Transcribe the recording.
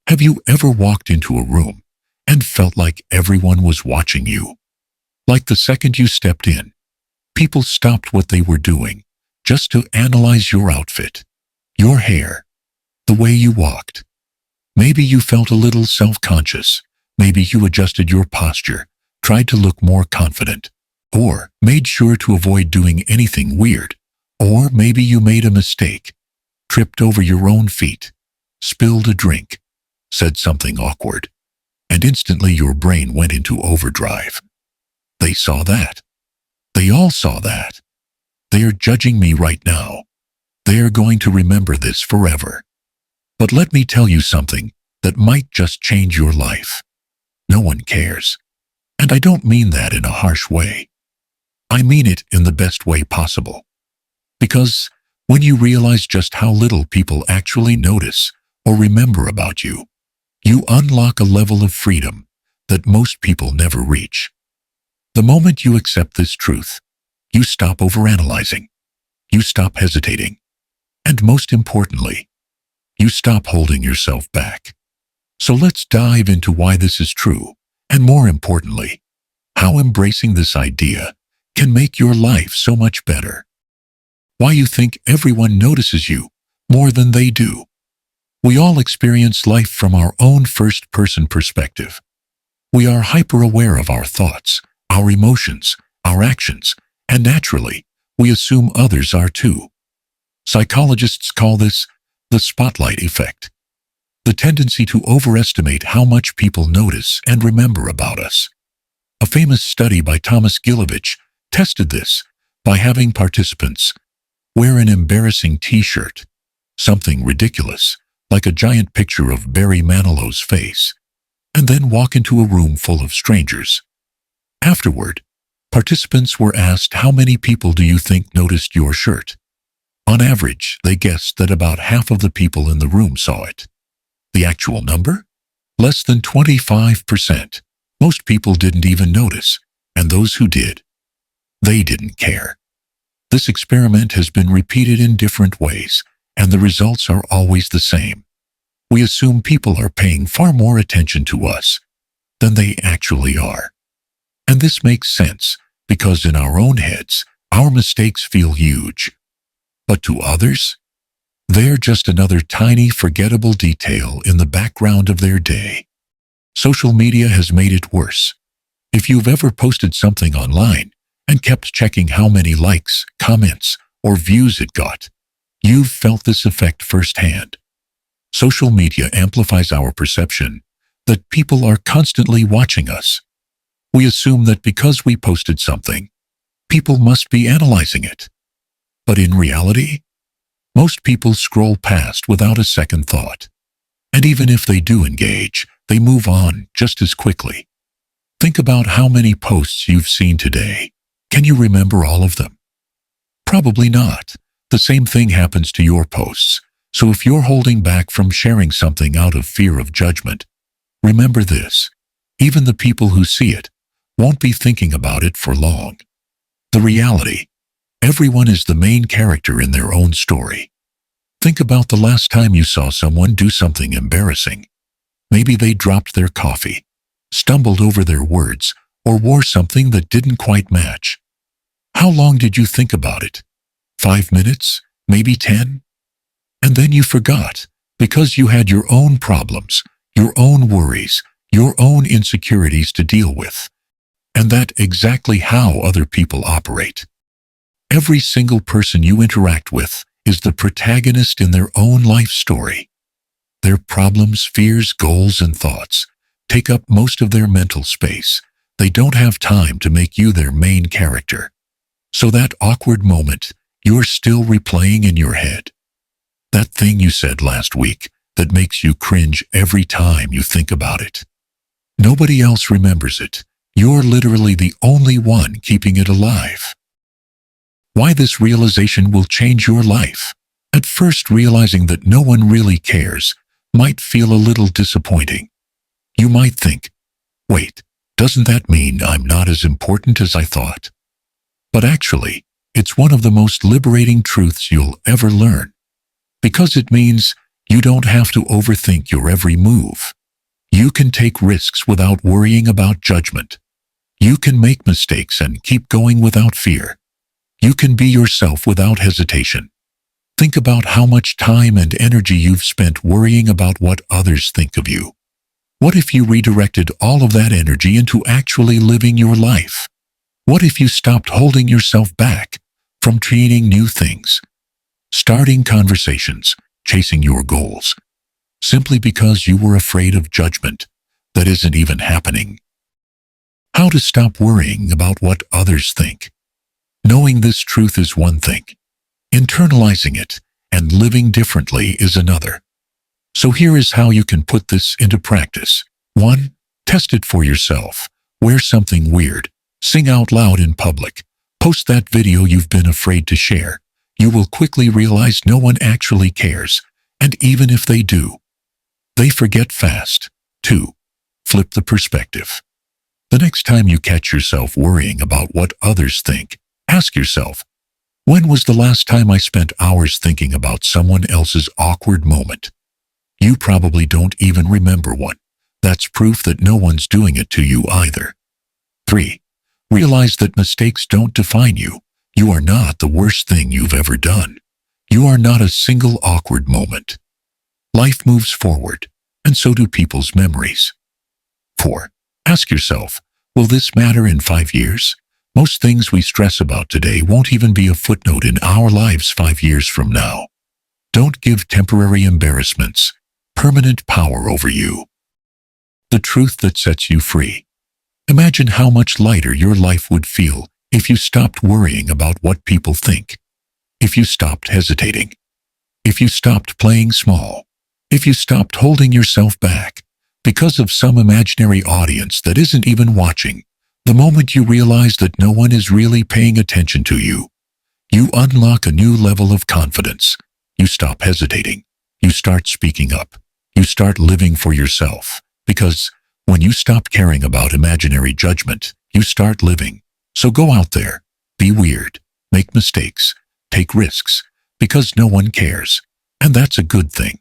Have you ever walked into a room and felt like everyone was watching you? Like the second you stepped in, people stopped what they were doing just to analyze your outfit, your hair, the way you walked. Maybe you felt a little self-conscious. Maybe you adjusted your posture, tried to look more confident, or made sure to avoid doing anything weird. Or maybe you made a mistake, tripped over your own feet, spilled a drink, said something awkward, and instantly your brain went into overdrive. They saw that. They all saw that. They are judging me right now. They are going to remember this forever. But let me tell you something that might just change your life. No one cares. And I don't mean that in a harsh way. I mean it in the best way possible. Because when you realize just how little people actually notice or remember about you, you unlock a level of freedom that most people never reach. The moment you accept this truth, you stop overanalyzing, you stop hesitating, and most importantly, you stop holding yourself back. So let's dive into why this is true, and more importantly, how embracing this idea can make your life so much better. Why you think everyone notices you more than they do. We all experience life from our own first-person perspective. We are hyper-aware of our thoughts, our emotions, our actions, and naturally, we assume others are too. Psychologists call this the spotlight effect, the tendency to overestimate how much people notice and remember about us. A famous study by Thomas Gilovich tested this by having participants wear an embarrassing t-shirt, something ridiculous, like a giant picture of Barry Manilow's face, and then walk into a room full of strangers. Afterward, participants were asked, how many people do you think noticed your shirt? On average, they guessed that about half of the people in the room saw it. The actual number? Less than 25%. Most people didn't even notice, and those who did, they didn't care. This experiment has been repeated in different ways, and the results are always the same. We assume people are paying far more attention to us than they actually are. And this makes sense, because in our own heads, our mistakes feel huge. But to others, they're just another tiny, forgettable detail in the background of their day. Social media has made it worse. If you've ever posted something online and kept checking how many likes, comments, or views it got, you've felt this effect firsthand. Social media amplifies our perception that people are constantly watching us. We assume that because we posted something, people must be analyzing it. But in reality, most people scroll past without a second thought. And even if they do engage, they move on just as quickly. Think about how many posts you've seen today. Can you remember all of them? Probably not. The same thing happens to your posts. So if you're holding back from sharing something out of fear of judgment, remember this. Even the people who see it won't be thinking about it for long. The reality, everyone is the main character in their own story. Think about the last time you saw someone do something embarrassing. Maybe they dropped their coffee, stumbled over their words, or wore something that didn't quite match. How long did you think about it? 5 minutes? Maybe 10? And then you forgot, because you had your own problems, your own worries, your own insecurities to deal with. And that's exactly how other people operate. Every single person you interact with is the protagonist in their own life story. Their problems, fears, goals, and thoughts take up most of their mental space. They don't have time to make you their main character. So that awkward moment, you're still replaying in your head. That thing you said last week that makes you cringe every time you think about it. Nobody else remembers it. You're literally the only one keeping it alive. Why this realization will change your life. At first, realizing that no one really cares might feel a little disappointing. You might think, wait, doesn't that mean I'm not as important as I thought? But actually, it's one of the most liberating truths you'll ever learn. Because it means You don't have to overthink your every move. You can take risks without worrying about judgment. You can make mistakes and keep going without fear. You can be yourself without hesitation. Think about how much time and energy you've spent worrying about what others think of you. What if you redirected all of that energy into actually living your life? What if you stopped holding yourself back from creating new things, starting conversations, chasing your goals, simply because you were afraid of judgment that isn't even happening? How to stop worrying about what others think. Knowing this truth is one thing. Internalizing it and living differently is another. So here is how you can put this into practice. 1. Test it for yourself. Wear something weird. Sing out loud in public. Post that video you've been afraid to share. You will quickly realize no one actually cares, and even if they do, they forget fast. 2. Flip the perspective. The next time you catch yourself worrying about what others think, ask yourself, when was the last time I spent hours thinking about someone else's awkward moment? You probably don't even remember one. That's proof that no one's doing it to you either. 3. Realize that mistakes don't define you. You are not the worst thing you've ever done. You are not a single awkward moment. Life moves forward, and so do people's memories. 4. Ask yourself, will this matter in 5 years? Most things we stress about today won't even be a footnote in our lives 5 years from now. Don't give temporary embarrassments permanent power over you. The truth that sets you free. Imagine how much lighter your life would feel if you stopped worrying about what people think, if you stopped hesitating, if you stopped playing small, if you stopped holding yourself back because of some imaginary audience that isn't even watching. The moment you realize that no one is really paying attention to you, you unlock a new level of confidence. You stop hesitating. You start speaking up. You start living for yourself. Because when you stop caring about imaginary judgment, you start living. So go out there, be weird, make mistakes, take risks, because no one cares. And that's a good thing.